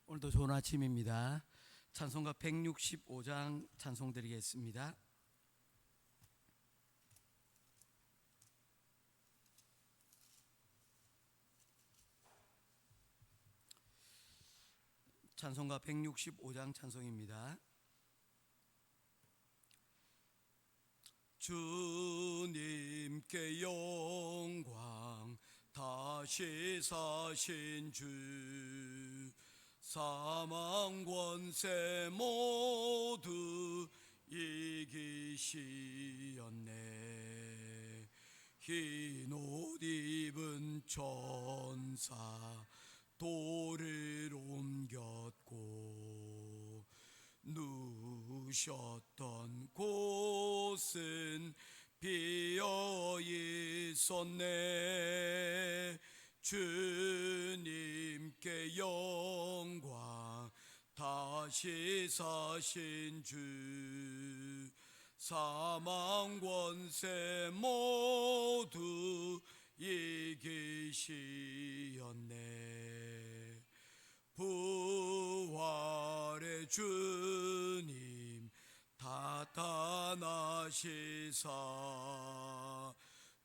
오늘도 좋은 아침입니다. 찬송가 165장 찬송 드리겠습니다. 찬송가 165장 찬송입니다. 주님께 영광, 다시 사신 주, 사망 권세 모두 이기시었네. 흰 옷 입은 천사 돌을 옮겼고, 누우셨던 곳은 비어 있었네. 주님께 영광, 다시 사신 주, 사망 권세 모두 이기시었네. 부활의 주님 나타나시사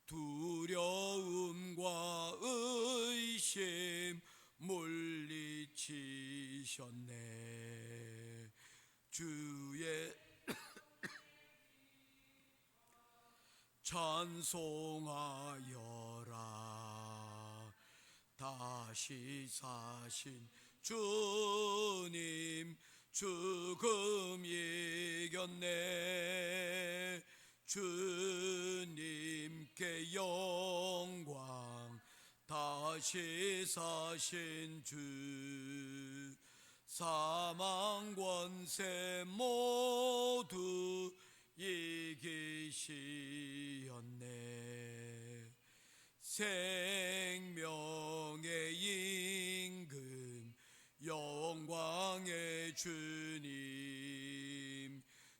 두려움과 의심 물리치셨네. 주의 찬송하여라. 다시 사신 주님, 죽음 이겼네. 주님께 영광, 다시 사신 주, 사망 권세 모두 이기시었네. 생명의 임금, 영광의 주님,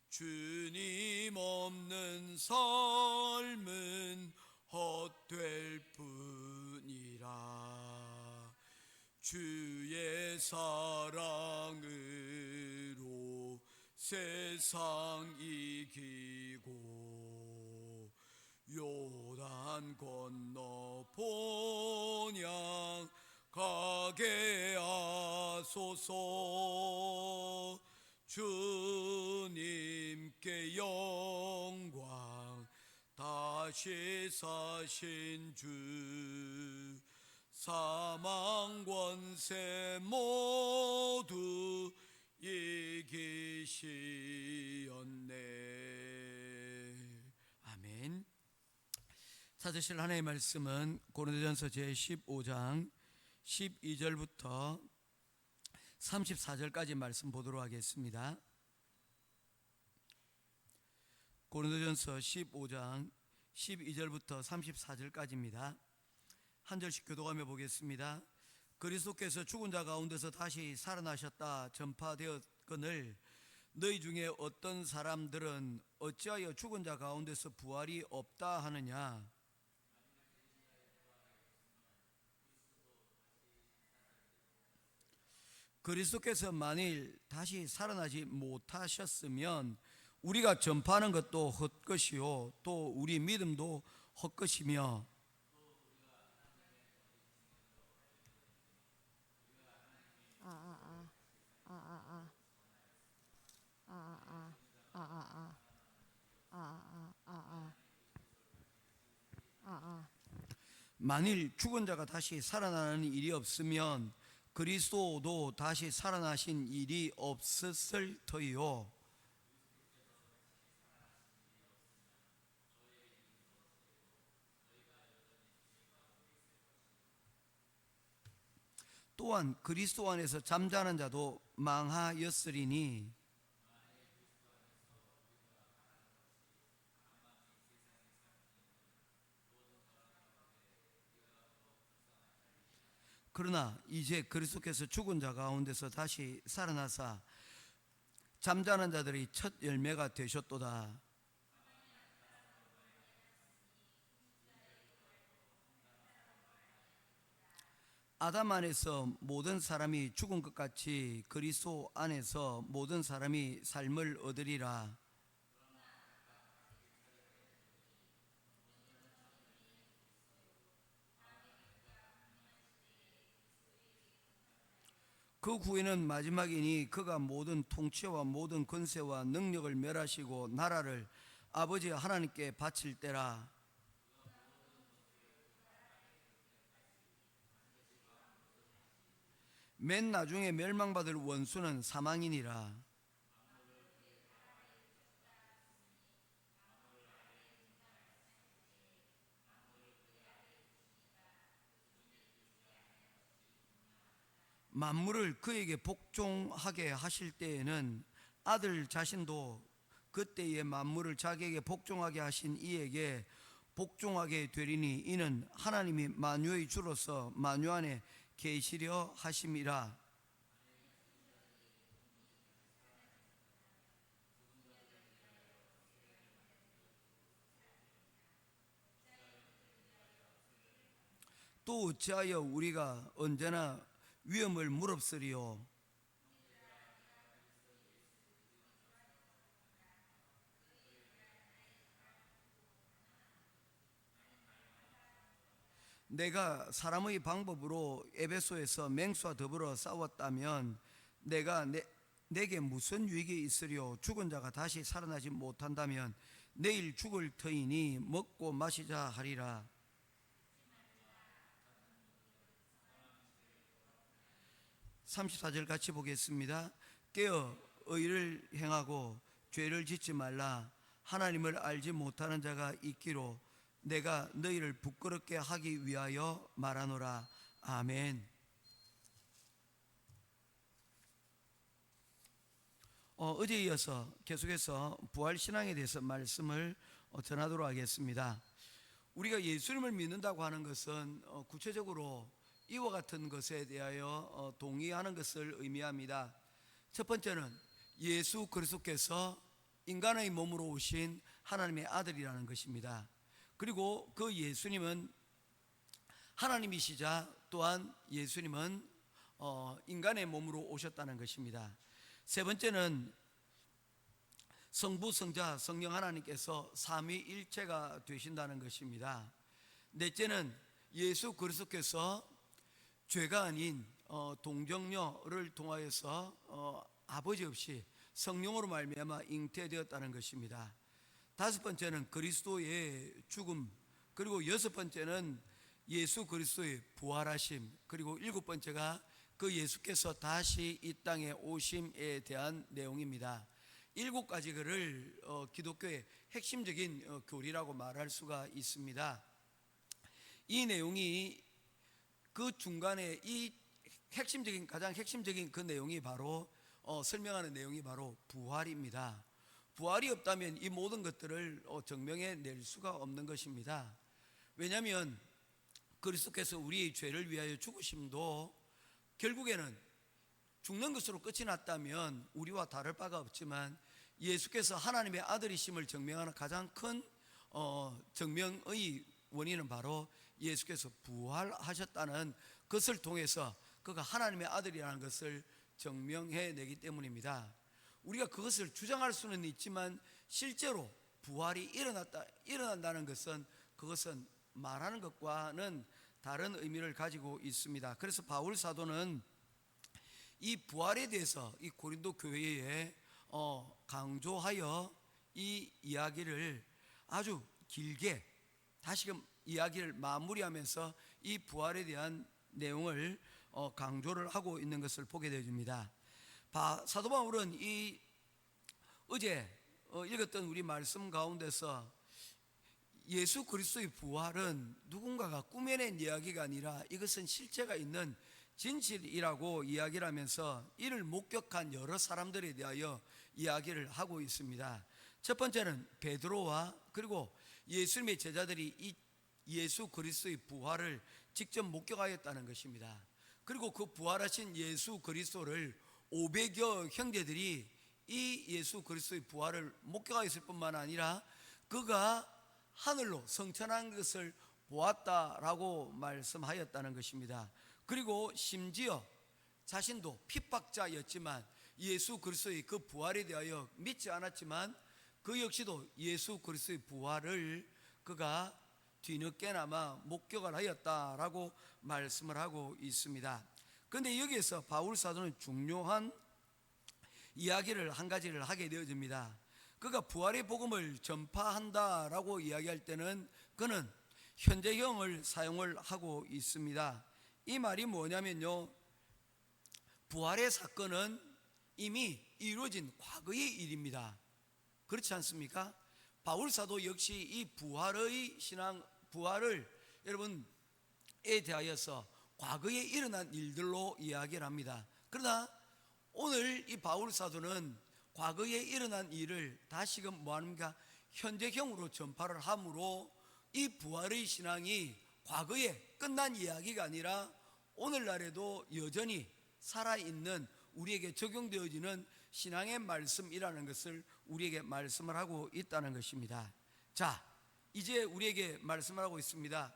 주님 없는 삶은 헛될 뿐이라. 주의 사랑으로 세상 이기고, 요단 건너 본향 가게 하소서. 주님께 영광, 다시 사신 주, 사망 권세 모두 이기시었네. 아멘. 찾으실 하나님의 말씀은 고린도전서 제15장 12절부터 34절까지 말씀 보도록 하겠습니다. 고린도전서 15장 12절부터 34절까지입니다. 한 절씩 교독하며 보겠습니다. 그리스도께서 죽은 자 가운데서 다시 살아나셨다 전파되었거늘 너희 중에 어떤 사람들은 어찌하여 죽은 자 가운데서 부활이 없다 하느냐. 그리스도께서 만일 다시 살아나지 못하셨으면 우리가 전파하는 것도 헛것이요 또 우리 믿음도 헛것이며, 만일 죽은 자가 다시 살아나는 일이 없으면 그리스도도 다시 살아나신 일이 없었을 터이요. 또한 그리스도 안에서 잠자는 자도 망하였으리니, 그러나 이제 그리스도께서 죽은 자 가운데서 다시 살아나사 잠자는 자들이 첫 열매가 되셨도다. 아담 안에서 모든 사람이 죽은 것 같이 그리스도 안에서 모든 사람이 삶을 얻으리라. 그 후에는 마지막이니 그가 모든 통치와 모든 권세와 능력을 멸하시고 나라를 아버지 하나님께 바칠 때라. 맨 나중에 멸망받을 원수는 사망이니라. 만물을 그에게 복종하게 하실 때에는 아들 자신도 그때의 만물을 자기에게 복종하게 하신 이에게 복종하게 되리니 이는 하나님이 만유의 주로서 만유 안에 계시려 하심이라. 또 어찌하여 우리가 언제나 위험을 무릅쓰리요. 내가 사람의 방법으로 에베소에서 맹수와 더불어 싸웠다면 내게 무슨 유익이 있으리요. 죽은 자가 다시 살아나지 못한다면 내일 죽을 터이니 먹고 마시자 하리라. 34절 같이 보겠습니다. 깨어 의를 행하고 죄를 짓지 말라. 하나님을 알지 못하는 자가 있기로 내가 너희를 부끄럽게 하기 위하여 말하노라. 아멘. 어제에 이어서 계속해서 부활신앙에 대해서 말씀을 전하도록 하겠습니다. 우리가 예수님을 믿는다고 하는 것은 구체적으로 이와 같은 것에 대하여 동의하는 것을 의미합니다. 첫 번째는 예수 그리스도께서 인간의 몸으로 오신 하나님의 아들이라는 것입니다. 그리고 그 예수님은 하나님이시자 또한 예수님은 인간의 몸으로 오셨다는 것입니다. 세 번째는 성부, 성자, 성령 하나님께서 삼위일체가 되신다는 것입니다. 넷째는 예수 그리스도께서 죄가 아닌 동정녀를 통하여서 아버지 없이 성령으로 말미암아 잉태되었다는 것입니다. 다섯 번째는 그리스도의 죽음, 그리고 여섯 번째는 예수 그리스도의 부활하심, 그리고 일곱 번째가 그 예수께서 다시 이 땅에 오심에 대한 내용입니다. 일곱 가지를 기독교의 핵심적인 교리라고 말할 수가 있습니다. 이 내용이 그 중간에 이 가장 핵심적인 그 내용이 바로 설명하는 내용이 바로 부활입니다. 부활이 없다면 이 모든 것들을 증명해 낼 수가 없는 것입니다. 왜냐하면 그리스도께서 우리의 죄를 위하여 죽으심도 결국에는 죽는 것으로 끝이 났다면 우리와 다를 바가 없지만 예수께서 하나님의 아들이심을 증명하는 가장 큰 증명의 원인은 바로 예수께서 부활하셨다는 것을 통해서 그가 하나님의 아들이라는 것을 증명해내기 때문입니다. 우리가 그것을 주장할 수는 있지만 실제로 부활이 일어난다는 것은 그것은 말하는 것과는 다른 의미를 가지고 있습니다. 그래서 바울 사도는 이 부활에 대해서 이 고린도 교회에 강조하여 이 이야기를 아주 길게 다시금 이야기를 마무리하면서 이 부활에 대한 내용을 강조를 하고 있는 것을 보게 되어집니다. 사도 바울은 이 어제 읽었던 우리 말씀 가운데서 예수 그리스도의 부활은 누군가가 꾸며낸 이야기가 아니라 이것은 실체가 있는 진실이라고 이야기를 하면서 이를 목격한 여러 사람들에 대하여 이야기를 하고 있습니다. 첫 번째는 베드로와 그리고 예수님의 제자들이 이 예수 그리스도의 부활을 직접 목격하였다는 것입니다. 그리고 그 부활하신 예수 그리스도를 500여 형제들이 이 예수 그리스도의 부활을 목격하였을 뿐만 아니라 그가 하늘로 성천한 것을 보았다라고 말씀하였다는 것입니다. 그리고 심지어 자신도 핍박자였지만 예수 그리스도의 그 부활에 대하여 믿지 않았지만 그 역시도 예수 그리스도의 부활을 그가 뒤늦게나마 목격을 하였다라고 말씀을 하고 있습니다. 그런데 여기에서 바울 사도는 중요한 이야기를 한 가지를 하게 되어집니다. 그가 부활의 복음을 전파한다라고 이야기할 때는 그는 현재형을 사용을 하고 있습니다. 이 말이 뭐냐면요, 부활의 사건은 이미 이루어진 과거의 일입니다. 그렇지 않습니까? 바울 사도 역시 이 부활의 신앙, 부활을 여러분에 대하여서 과거에 일어난 일들로 이야기를 합니다. 그러나 오늘 이 바울 사도는 과거에 일어난 일을 다시금 뭐합니까? 현재형으로 전파를 함으로 이 부활의 신앙이 과거에 끝난 이야기가 아니라 오늘날에도 여전히 살아있는 우리에게 적용되어지는 신앙의 말씀이라는 것을 우리에게 말씀을 하고 있다는 것입니다. 자, 이제 우리에게 말씀을 하고 있습니다.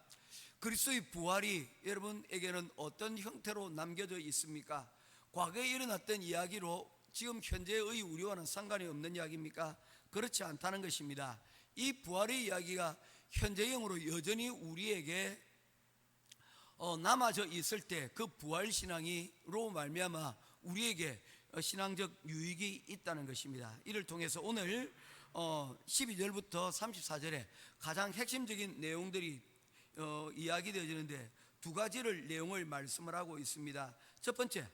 그리스도의 부활이 여러분에게는 어떤 형태로 남겨져 있습니까? 과거에 일어났던 이야기로 지금 현재의 우리와는 상관이 없는 이야기입니까? 그렇지 않다는 것입니다. 이 부활의 이야기가 현재형으로 여전히 우리에게 남아져 있을 때 그 부활신앙으로 말미암아 우리에게 신앙적 유익이 있다는 것입니다. 이를 통해서 오늘 12절부터 34절에 가장 핵심적인 내용들이 이야기되어지는데 두 가지를 내용을 말씀을 하고 있습니다. 첫 번째,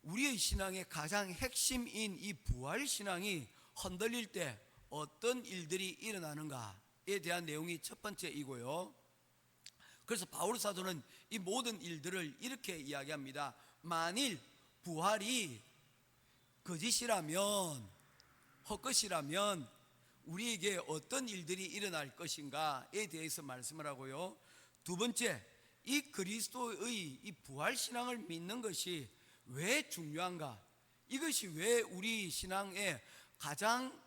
우리의 신앙의 가장 핵심인 이 부활신앙이 흔들릴 때 어떤 일들이 일어나는가에 대한 내용이 첫 번째이고요. 그래서 바울 사도는 이 모든 일들을 이렇게 이야기합니다. 만일 부활이 거짓이라면, 헛것이라면 우리에게 어떤 일들이 일어날 것인가에 대해서 말씀을 하고요. 두 번째, 이 그리스도의 이 부활신앙을 믿는 것이 왜 중요한가, 이것이 왜 우리 신앙의 가장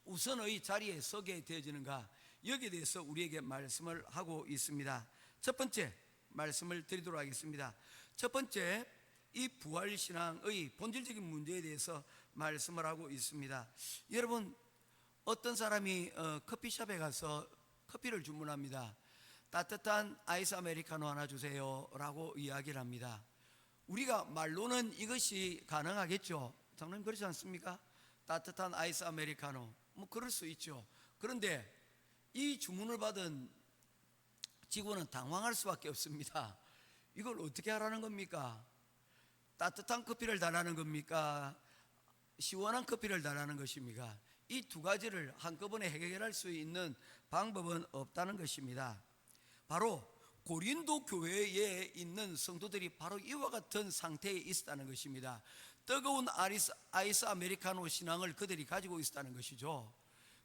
우선의 자리에 서게 되어지는가, 여기에 대해서 우리에게 말씀을 하고 있습니다. 첫 번째 말씀을 드리도록 하겠습니다. 첫 번째, 이 부활신앙의 본질적인 문제에 대해서 말씀을 하고 있습니다. 여러분, 어떤 사람이 커피숍에 가서 커피를 주문합니다. 따뜻한 아이스 아메리카노 하나 주세요 라고 이야기를 합니다. 우리가 말로는 이것이 가능하겠죠. 장로님, 그렇지 않습니까? 따뜻한 아이스 아메리카노, 뭐 그럴 수 있죠. 그런데 이 주문을 받은 직원은 당황할 수밖에 없습니다. 이걸 어떻게 하라는 겁니까? 따뜻한 커피를 달라는 겁니까? 시원한 커피를 달라는 것입니까? 이 두 가지를 한꺼번에 해결할 수 있는 방법은 없다는 것입니다. 바로 고린도 교회에 있는 성도들이 바로 이와 같은 상태에 있었다는 것입니다. 뜨거운 아이스 아메리카노 신앙을 그들이 가지고 있었다는 것이죠.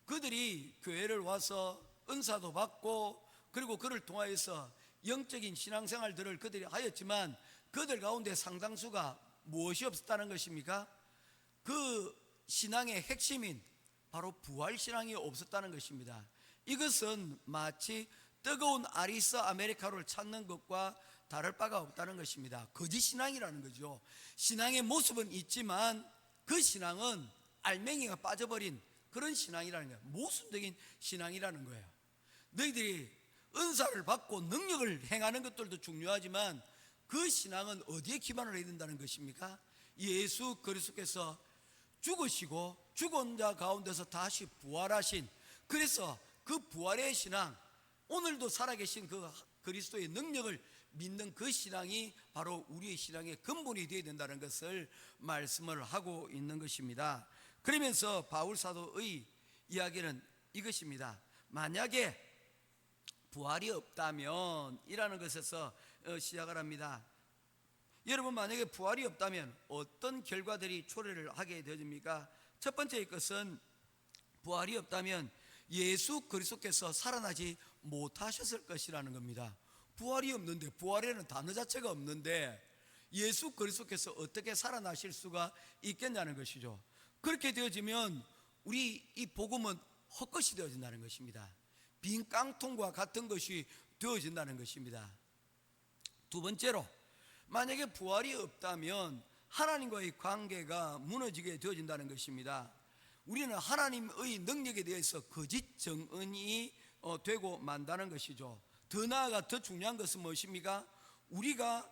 그들이 교회를 와서 은사도 받고 그리고 그를 통하여서 영적인 신앙생활들을 그들이 하였지만 그들 가운데 상당수가 무엇이 없었다는 것입니까? 그 신앙의 핵심인 바로 부활신앙이 없었다는 것입니다. 이것은 마치 뜨거운 아이스 아메리카노를 찾는 것과 다를 바가 없다는 것입니다. 거짓신앙이라는 거죠. 신앙의 모습은 있지만 그 신앙은 알맹이가 빠져버린 그런 신앙이라는 거예요. 모순적인 신앙이라는 거예요. 너희들이 은사를 받고 능력을 행하는 것들도 중요하지만 그 신앙은 어디에 기반을 해야 된다는 것입니까? 예수 그리스도께서 죽으시고 죽은 자 가운데서 다시 부활하신, 그래서 그 부활의 신앙, 오늘도 살아계신 그 그리스도의 능력을 믿는 그 신앙이 바로 우리의 신앙의 근본이 되어야 된다는 것을 말씀을 하고 있는 것입니다. 그러면서 바울 사도의 이야기는 이것입니다. 만약에 부활이 없다면 이라는 것에서 시작을 합니다. 여러분, 만약에 부활이 없다면 어떤 결과들이 초래를 하게 되어집니까? 첫 번째 것은 부활이 없다면 예수 그리스도께서 살아나지 못하셨을 것이라는 겁니다. 부활이 없는데, 부활에는 단어 자체가 없는데 예수 그리스도께서 어떻게 살아나실 수가 있겠냐는 것이죠. 그렇게 되어지면 우리 이 복음은 헛것이 되어진다는 것입니다. 빈 깡통과 같은 것이 되어진다는 것입니다. 두 번째로, 만약에 부활이 없다면 하나님과의 관계가 무너지게 되어진다는 것입니다. 우리는 하나님의 능력에 대해서 거짓 정언이 되고 만다는 것이죠. 더 나아가 더 중요한 것은 무엇입니까? 우리가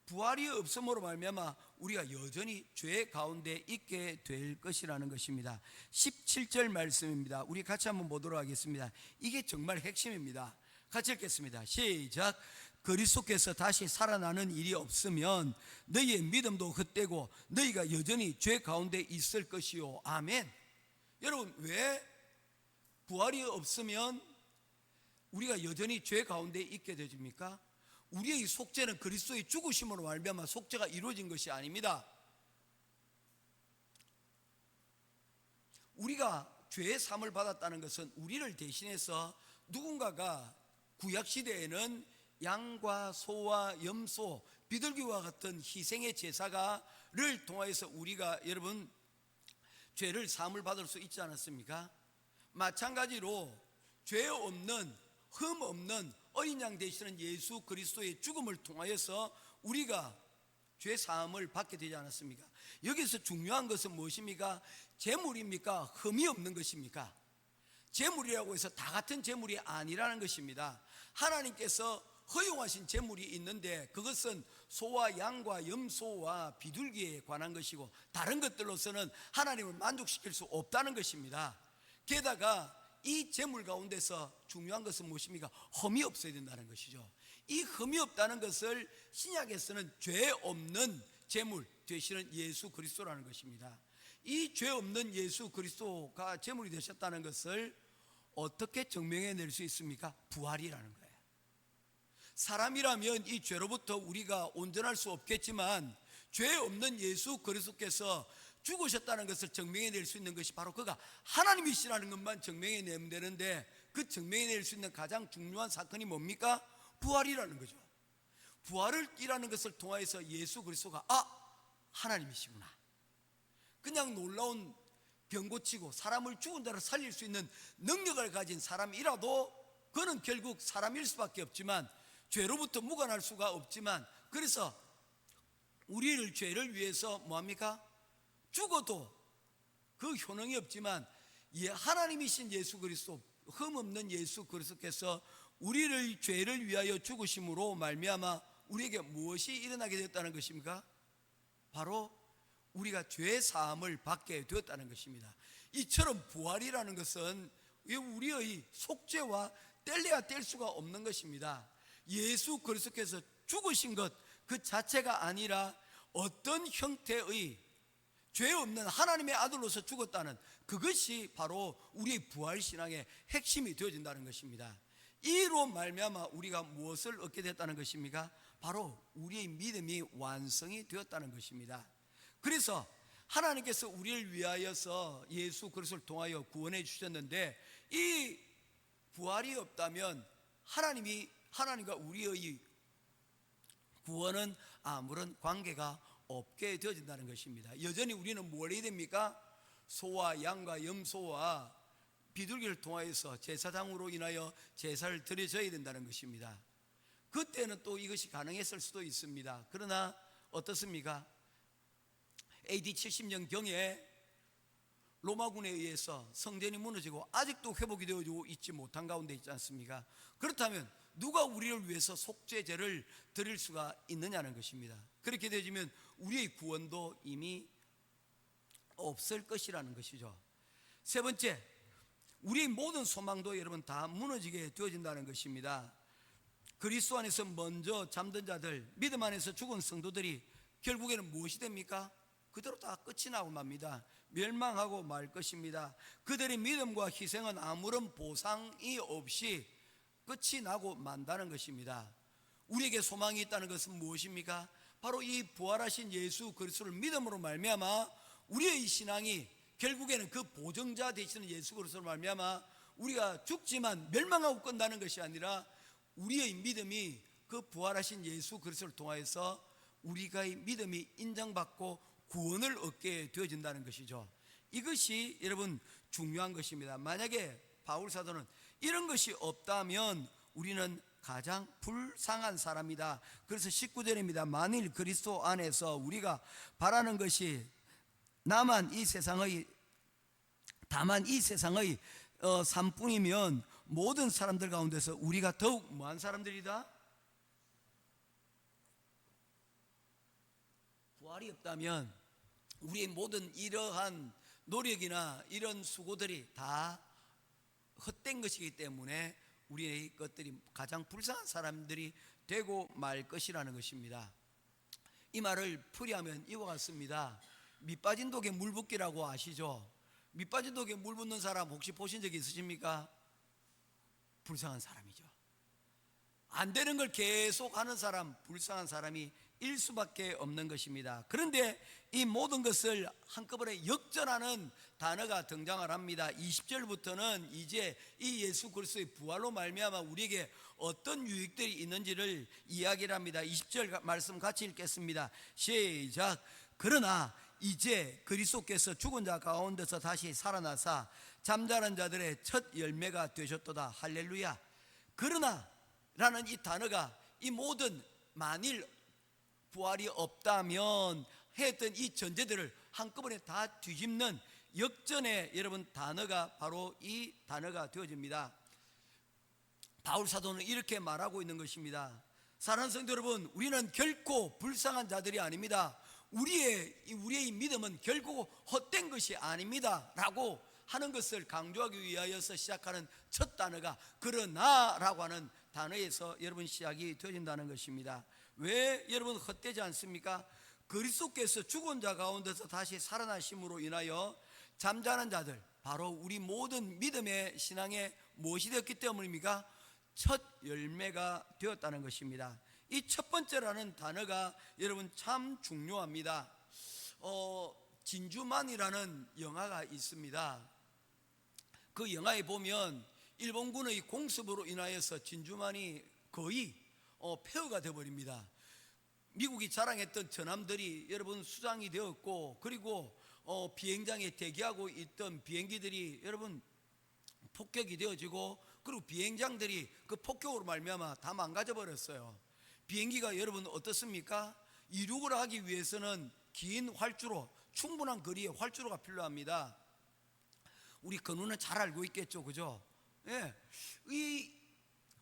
부활이 없음으로 말미암아 우리가 여전히 죄 가운데 있게 될 것이라는 것입니다. 17절 말씀입니다. 우리 같이 한번 보도록 하겠습니다. 이게 정말 핵심입니다. 같이 읽겠습니다. 시작. 그리스도께서 다시 살아나는 일이 없으면 너희의 믿음도 헛되고 너희가 여전히 죄 가운데 있을 것이요. 아멘. 여러분, 왜 부활이 없으면 우리가 여전히 죄 가운데 있게 되십니까? 우리의 속죄는 그리스도의 죽으심으로 말미암아 속죄가 이루어진 것이 아닙니다. 우리가 죄의 사함을 받았다는 것은 우리를 대신해서 누군가가 구약시대에는 양과 소와 염소, 비둘기와 같은 희생의 제사를 통하여서 우리가 여러분 죄를 사함을 받을 수 있지 않았습니까? 마찬가지로 죄 없는, 흠 없는 어린 양 되시는 예수 그리스도의 죽음을 통하여서 우리가 죄 사함을 받게 되지 않았습니까? 여기서 중요한 것은 무엇입니까? 제물입니까? 흠이 없는 것입니까? 제물이라고 해서 다 같은 제물이 아니라는 것입니다. 하나님께서 허용하신 제물이 있는데 그것은 소와 양과 염소와 비둘기에 관한 것이고 다른 것들로서는 하나님을 만족시킬 수 없다는 것입니다. 게다가 이 제물 가운데서 중요한 것은 무엇입니까? 흠이 없어야 된다는 것이죠. 이 흠이 없다는 것을 신약에서는 죄 없는 제물 되시는 예수 그리스도라는 것입니다. 이 죄 없는 예수 그리스도가 제물이 되셨다는 것을 어떻게 증명해낼 수 있습니까? 부활이라는 거예요. 사람이라면 이 죄로부터 우리가 온전할 수 없겠지만 죄 없는 예수 그리스도께서 죽으셨다는 것을 증명해낼 수 있는 것이 바로 그가 하나님이시라는 것만 증명해내면 되는데, 그 증명해낼 수 있는 가장 중요한 사건이 뭡니까? 부활이라는 거죠. 부활이라는 것을 통하여서 예수 그리스도가 하나님이시구나, 그냥 놀라운 병 고치고 사람을 죽은 자를 살릴 수 있는 능력을 가진 사람이라도 그는 결국 사람일 수밖에 없지만 죄로부터 무관할 수가 없지만, 그래서 우리를 죄를 위해서 뭐합니까? 죽어도 그 효능이 없지만 하나님이신 예수 그리스도, 흠없는 예수 그리스도께서 우리를 죄를 위하여 죽으심으로 말미암아 우리에게 무엇이 일어나게 되었다는 것입니까? 바로 우리가 죄 사함을 받게 되었다는 것입니다. 이처럼 부활이라는 것은 우리의 속죄와 뗄래야 뗄 수가 없는 것입니다. 예수 그리스도께서 죽으신 것 그 자체가 아니라 어떤 형태의 죄 없는 하나님의 아들로서 죽었다는 그것이 바로 우리의 부활신앙의 핵심이 되어진다는 것입니다. 이로 말미암아 우리가 무엇을 얻게 됐다는 것입니까? 바로 우리의 믿음이 완성이 되었다는 것입니다. 그래서 하나님께서 우리를 위하여서 예수 그리스도를 통하여 구원해 주셨는데, 이 부활이 없다면 하나님과 우리의 구원은 아무런 관계가 없게 되어진다는 것입니다. 여전히 우리는 뭘 해야 됩니까? 소와 양과 염소와 비둘기를 통하여서 제사장으로 인하여 제사를 드려져야 된다는 것입니다. 그때는 또 이것이 가능했을 수도 있습니다. 그러나 어떻습니까? AD 70년경에 로마군에 의해서 성전이 무너지고 아직도 회복이 되어지고 있지 못한 가운데 있지 않습니까? 그렇다면 누가 우리를 위해서 속죄제를 드릴 수가 있느냐는 것입니다. 그렇게 되어지면 우리의 구원도 이미 없을 것이라는 것이죠. 세 번째, 우리의 모든 소망도 여러분 다 무너지게 되어진다는 것입니다. 그리스도 안에서 먼저 잠든 자들, 믿음 안에서 죽은 성도들이 결국에는 무엇이 됩니까? 그대로 다 끝이 나고 맙니다. 멸망하고 말 것입니다. 그들의 믿음과 희생은 아무런 보상이 없이 끝이 나고 만다는 것입니다. 우리에게 소망이 있다는 것은 무엇입니까? 바로 이 부활하신 예수 그리스도를 믿음으로 말미암아 우리의 신앙이 결국에는 그 보증자 되시는 예수 그리스도로 말미암아 우리가 죽지만 멸망하고 끝나는 것이 아니라 우리의 믿음이 그 부활하신 예수 그리스도를 통하여서 우리가의 믿음이 인정받고 구원을 얻게 되어진다는 것이죠. 이것이 여러분 중요한 것입니다. 만약에 바울 사도는 이런 것이 없다면 우리는 가장 불쌍한 사람이다. 그래서 19절입니다. 만일 그리스도 안에서 우리가 바라는 것이 다만 이 세상의 삶뿐이면 모든 사람들 가운데서 우리가 더욱 뭐한 사람들이다? 부활이 없다면 우리의 모든 이러한 노력이나 이런 수고들이 다 헛된 것이기 때문에 우리의 것들이 가장 불쌍한 사람들이 되고 말 것이라는 것입니다. 이 말을 풀이하면 이와 같습니다. 밑 빠진 독에 물 붓기라고 아시죠? 밑 빠진 독에 물 붓는 사람 혹시 보신 적 있으십니까? 불쌍한 사람이죠. 안 되는 걸 계속 하는 사람, 불쌍한 사람이 일 수밖에 없는 것입니다. 그런데 이 모든 것을 한꺼번에 역전하는 단어가 등장을 합니다. 20절부터는 이제 이 예수 그리스도의 부활로 말미암아 우리에게 어떤 유익들이 있는지를 이야기를 합니다. 20절 말씀 같이 읽겠습니다. 시작. 그러나 이제 그리스도께서 죽은 자 가운데서 다시 살아나사 잠자는 자들의 첫 열매가 되셨도다. 할렐루야. 그러나 라는 이 단어가 이 모든 만일 부활이 없다면 했던 이 전제들을 한꺼번에 다 뒤집는 역전의 여러분 단어가 바로 이 단어가 되어집니다. 바울 사도는 이렇게 말하고 있는 것입니다. 사랑하는 성도 여러분, 우리는 결코 불쌍한 자들이 아닙니다. 우리의 믿음은 결코 헛된 것이 아닙니다 라고 하는 것을 강조하기 위하여서 시작하는 첫 단어가 그러나 라고 하는 단어에서 여러분 시작이 되어진다는 것입니다. 왜 여러분 헛되지 않습니까? 그리스도께서 죽은 자 가운데서 다시 살아나심으로 인하여 잠자는 자들, 바로 우리 모든 믿음의 신앙에 무엇이 되었기 때문입니까? 첫 열매가 되었다는 것입니다. 이 첫 번째라는 단어가 여러분 참 중요합니다. 진주만이라는 영화가 있습니다. 그 영화에 보면 일본군의 공습으로 인하여서 진주만이 거의 폐허가 되어버립니다. 미국이 자랑했던 전함들이 여러분 수장이 되었고, 그리고 비행장에 대기하고 있던 비행기들이 여러분 폭격이 되어지고, 그리고 비행장들이 그 폭격으로 말미암아 다 망가져 버렸어요. 비행기가 여러분 어떻습니까? 이륙을 하기 위해서는 긴 활주로, 충분한 거리의 활주로가 필요합니다. 우리 건우는 잘 알고 있겠죠, 그죠? 예, 이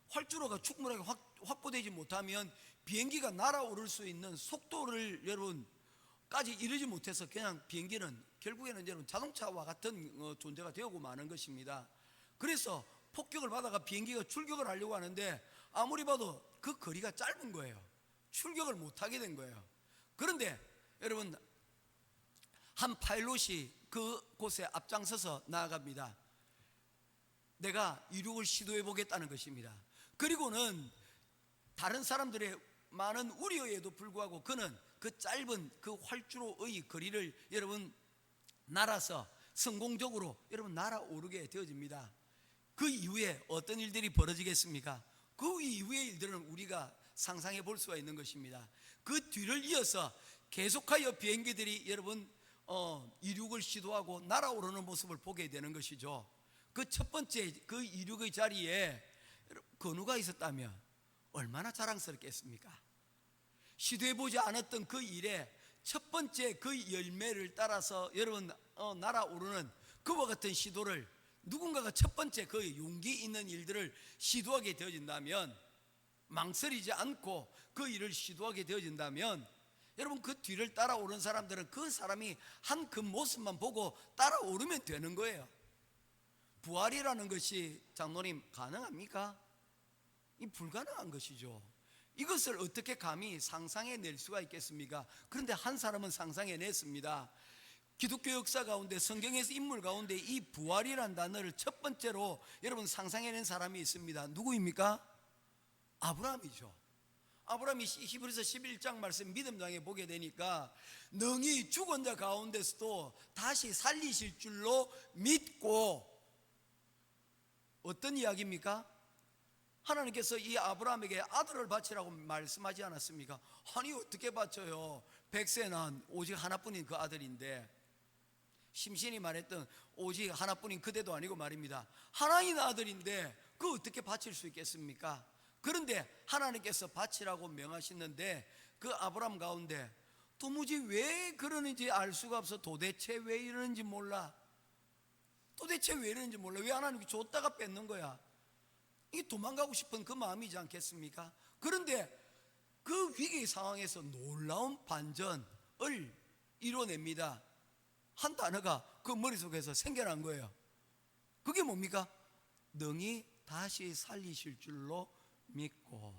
활주로가 충분하게 확보되지 못하면 비행기가 날아오를 수 있는 속도를 여러분까지 이르지 못해서 그냥 비행기는 결국에는 여러분 자동차와 같은 존재가 되고 마는 것입니다. 그래서 폭격을 받아가 비행기가 출격을 하려고 하는데 아무리 봐도 그 거리가 짧은 거예요. 출격을 못하게 된 거예요. 그런데 여러분 한 파일럿이 그곳에 앞장서서 나아갑니다. 내가 이륙을 시도해 보겠다는 것입니다. 그리고는 다른 사람들의 많은 우려에도 불구하고 그는 그 짧은 그 활주로의 거리를 여러분 날아서 성공적으로 여러분 날아오르게 되어집니다. 그 이후에 어떤 일들이 벌어지겠습니까? 그 이후의 일들은 우리가 상상해 볼 수가 있는 것입니다. 그 뒤를 이어서 계속하여 비행기들이 여러분 이륙을 시도하고 날아오르는 모습을 보게 되는 것이죠. 그 첫 번째 그 이륙의 자리에 건우가 있었다면 얼마나 자랑스럽겠습니까? 시도해보지 않았던 그 일에 첫 번째 그 열매를 따라서 여러분 날아오르는 그와 같은 시도를 누군가가 첫 번째 그 용기 있는 일들을 시도하게 되어진다면, 망설이지 않고 그 일을 시도하게 되어진다면 여러분 그 뒤를 따라오는 사람들은 그 사람이 한 그 모습만 보고 따라오르면 되는 거예요. 부활이라는 것이 장로님 가능합니까? 이 불가능한 것이죠. 이것을 어떻게 감히 상상해낼 수가 있겠습니까? 그런데 한 사람은 상상해냈습니다. 기독교 역사 가운데 성경에서 인물 가운데 이 부활이라는 단어를 첫 번째로 여러분 상상해낸 사람이 있습니다. 누구입니까? 아브라함이죠. 아브라함이 히브리서 11장 말씀 믿음장에 보게 되니까 능히 죽은 자 가운데서도 다시 살리실 줄로 믿고, 어떤 이야기입니까? 하나님께서 이 아브라함에게 아들을 바치라고 말씀하지 않았습니까? 아니 어떻게 바쳐요? 100세 난 오직 하나뿐인 그 아들인데, 심신이 말했던 오직 하나뿐인 그대도 아니고 말입니다. 하나인 아들인데 그 어떻게 바칠 수 있겠습니까? 그런데 하나님께서 바치라고 명하시는데 그 아브라함 가운데 도무지 왜 그러는지 알 수가 없어. 도대체 왜 이러는지 몰라. 도대체 왜 이러는지 몰라. 왜 하나님이 줬다가 뺏는 거야. 이게 도망가고 싶은 그 마음이지 않겠습니까? 그런데 그 위기 상황에서 놀라운 반전을 이뤄냅니다. 한 단어가 그 머릿속에서 생겨난 거예요. 그게 뭡니까? 능히 다시 살리실 줄로 믿고.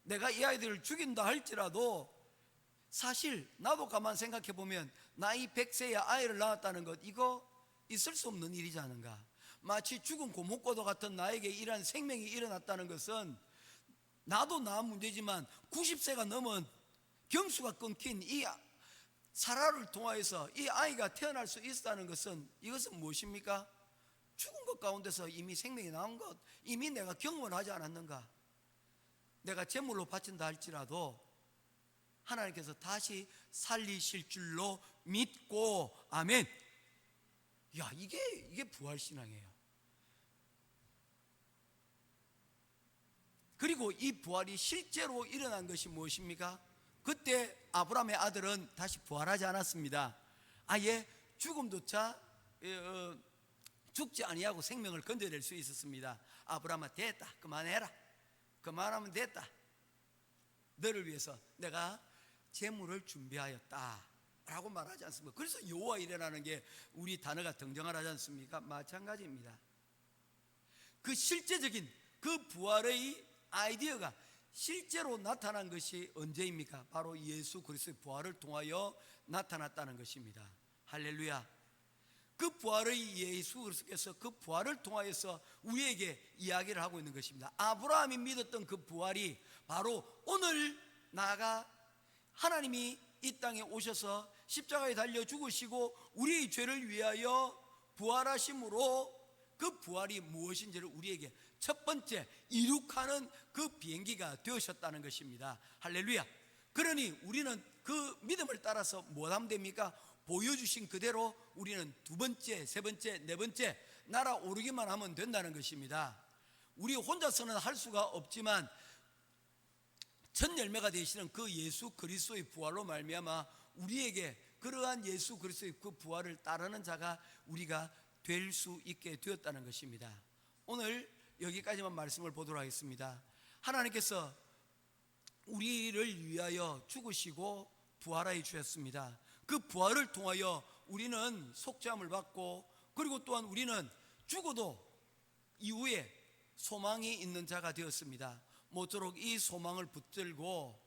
내가 이 아이들을 죽인다 할지라도 사실 나도 가만 생각해 보면 나이 100세에 아이를 낳았다는 것, 이거 있을 수 없는 일이지 않은가. 마치 죽은 고목고도 같은 나에게 이러한 생명이 일어났다는 것은 나도 나 문제지만 90세가 넘은 경수가 끊긴 이 사라를 통하여서 이 아이가 태어날 수 있다는 것은, 이것은 무엇입니까? 죽은 것 가운데서 이미 생명이 나온 것, 이미 내가 경험하지 않았는가. 내가 제물로 바친다 할지라도 하나님께서 다시 살리실 줄로 믿고. 아멘. 야, 이게 부활신앙이에요. 그리고 이 부활이 실제로 일어난 것이 무엇입니까? 그때 아브라함의 아들은 다시 부활하지 않았습니다. 아예 죽음조차 죽지 아니하고 생명을 건져낼 수 있었습니다. 아브라함아, 됐다, 그만해라, 그만하면 됐다, 너를 위해서 내가 재물을 준비하였다 라고 말하지 않습니까? 그래서 여호와 이레라는 게 우리 단어가 등장을 하지 않습니까? 마찬가지입니다. 그 실제적인 그 부활의 아이디어가 실제로 나타난 것이 언제입니까? 바로 예수 그리스도의 부활을 통하여 나타났다는 것입니다. 할렐루야. 그 부활의 예수 그리스도께서 그 부활을 통하여서 우리에게 이야기를 하고 있는 것입니다. 아브라함이 믿었던 그 부활이 바로 오늘 나아가 하나님이 이 땅에 오셔서 십자가에 달려 죽으시고 우리의 죄를 위하여 부활하심으로 그 부활이 무엇인지를 우리에게 첫 번째 이룩하는 그 비행기가 되셨다는 것입니다. 할렐루야. 그러니 우리는 그 믿음을 따라서 뭐 하면 됩니까? 보여주신 그대로 우리는 두 번째, 세 번째, 네 번째 날아오르기만 하면 된다는 것입니다. 우리 혼자서는 할 수가 없지만 첫 열매가 되시는 그 예수 그리스도의 부활로 말미암아 우리에게 그러한 예수 그리스도의 그 부활을 따르는 자가 우리가 될 수 있게 되었다는 것입니다. 오늘 여기까지만 말씀을 보도록 하겠습니다. 하나님께서 우리를 위하여 죽으시고 부활하여 주셨습니다. 그 부활을 통하여 우리는 속죄함을 받고, 그리고 또한 우리는 죽어도 이후에 소망이 있는 자가 되었습니다. 모쪼록 이 소망을 붙들고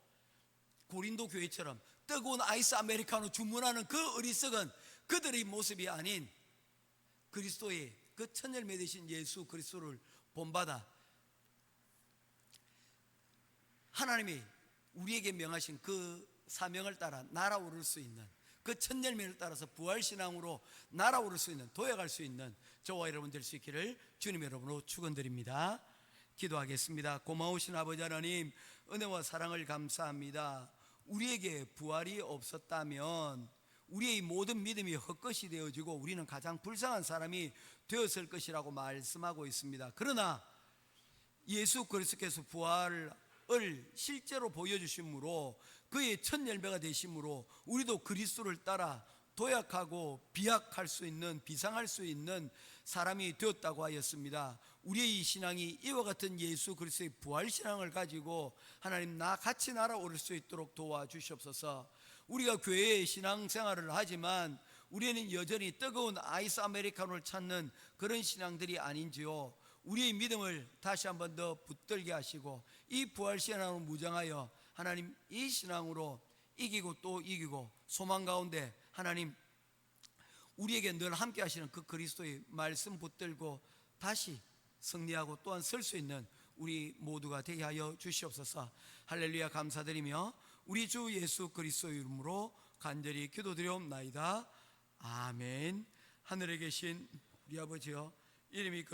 고린도 교회처럼 뜨거운 아이스 아메리카노 주문하는 그 어리석은 그들의 모습이 아닌 그리스도의 그 첫 열매 되신 예수 그리스도를 본받아 하나님이 우리에게 명하신 그 사명을 따라 날아오를 수 있는, 그 첫 열매를 따라서 부활신앙으로 날아오를 수 있는, 도약할 수 있는 저와 여러분 될 수 있기를 주님 여러분으로 축원드립니다. 기도하겠습니다. 고마우신 아버지 하나님, 은혜와 사랑을 감사합니다. 우리에게 부활이 없었다면 우리의 모든 믿음이 헛것이 되어지고 우리는 가장 불쌍한 사람이 되었을 것이라고 말씀하고 있습니다. 그러나 예수 그리스도께서 부활을 실제로 보여주심으로 그의 첫 열매가 되심으로 우리도 그리스도를 따라 도약하고 비약할 수 있는, 비상할 수 있는 사람이 되었다고 하였습니다. 우리의 신앙이 이와 같은 예수 그리스도의 부활신앙을 가지고 하나님 나 같이 날아오를 수 있도록 도와주시옵소서. 우리가 교회의 신앙생활을 하지만 우리는 여전히 뜨거운 아이스 아메리카노를 찾는 그런 신앙들이 아닌지요, 우리의 믿음을 다시 한번 더 붙들게 하시고 이 부활신앙으로 무장하여 하나님 이 신앙으로 이기고 또 이기고 소망 가운데 하나님 우리에게 늘 함께 하시는 그 그리스도의 말씀 붙들고 다시 승리하고 또한 설 수 있는 우리 모두가 되게 하여 주시옵소서. 할렐루야. 감사드리며 우리 주 예수 그리스도의 이름으로 간절히 기도드리옵나이다. 아멘. 하늘에 계신 우리 아버지여, 이름이